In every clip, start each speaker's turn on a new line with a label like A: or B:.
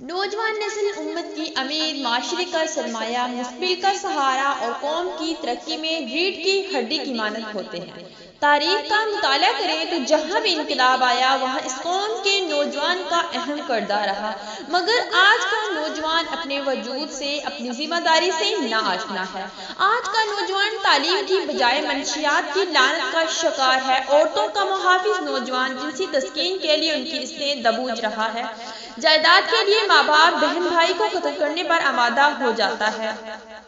A: नौजवान नस्ल उम्मत की अमीर, माशरे का सरमाया, मुस्तकबिल का सहारा और कौम की तरक्की में रीढ़ की हड्डी की मानद होते हैं। तारीख का मुताला करें तो जहाँ भी इनकलाब आया वहाँ इस कौम के नौजवान का अहम किरदार रहा, मगर आज का नौजवान अपने वजूद से, अपनी जिम्मेदारी से नाआशना है। आज का नौजवान तालीम की बजाय मंशियात की लानत का शिकार है। औरतों का मुहाफिज नौजवान जिनसी तस्कीन के लिए उनकी इसने दबूज रहा है। जायदाद के लिए माँ बाप बहन भाई को कत्ल करने पर आमादा हो जाता है।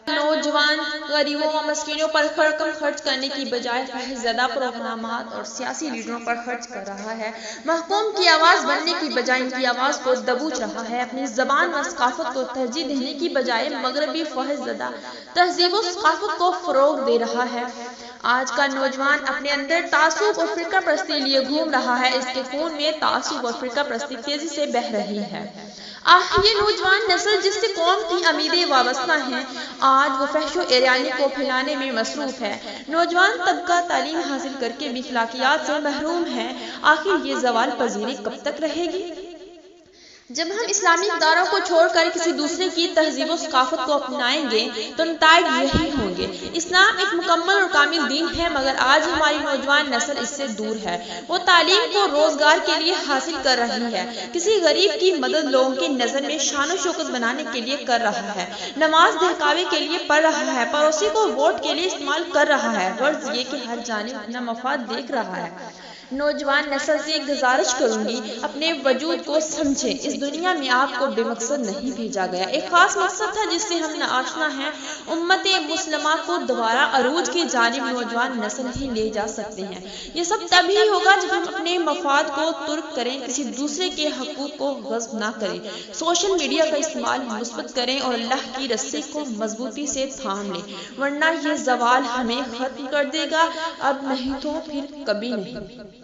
A: नौजवान गरीबों व मस्कीनों पर रकम खर्च करने की बजाय फहशज़दा प्रोग्रामात और सियासी लीडरों पर खर्च कर रहा है। महकूम की आवाज़ बनने की बजाय इनकी आवाज़ को दबोच रहा है। अपनी ज़बान व सकाफत को तरजीह देने की बजाय मगरबी फहशज़दा तहजीब व सकाफत को फ़रोग दे रहा है। आज का नौजवान अपने अंदर तासुब और फिरका परस्ती लिए घूम रहा है। इसके खून में तासुब और फिरका परस्ती तेजी से बह रही है। ये नौजवान नस्ल जिससे कौम की अमीदें वाबस्ता हैं, आज वो फहशो एरियानी को फैलाने में मसरूफ है। नौजवान तबका तालीम हासिल करके भी अखलाकियात से महरूम है। आखिर ये ज़वाल पजीरी कब तक रहेगी? जब हम इस्लामी इक़दारों को छोड़कर किसी दूसरे की तहजीब व सकाफत को अपनाएंगे तो नताइज यही होंगे। इस्लाम एक मुकम्मल और कामिल दीन है, मगर आज हमारी नौजवान नस्ल इससे दूर है। वो तालीम को रोजगार के लिए हासिल कर रही है, किसी गरीब की मदद लोगों की नज़र में शान शौकत बनाने के लिए कर रहा है, नमाज दहकावे के लिए पढ़ रहा है, पड़ोसी को वोट के लिए इस्तेमाल कर रहा है, गर्ज ये कि हर जानिब अपना मफाद देख रहा है। नौजवान नस्ल से गुजारिश करूंगी, अपने वजूद को समझे। इस दुनिया में आपको बेमकसद नहीं भेजा गया, एक खास मकसद था जिससे हम नाआशना हैं। उम्मत मुस्लिमा को दोबारा अरूज की जानिब नौजवान नस्ल ही ले जा सकते हैं। ये सब तभी होगा जब हम अपने मफाद को तुर्क करें, किसी दूसरे के हकूक को गस्ब ना करें, सोशल मीडिया का इस्तेमाल मुस्बत करें और अल्लाह की रस्सी को मजबूती से थाम लें, वरना ये ज़वाल हमें खत्म कर देगा। अब नहीं तो फिर कभी नहीं।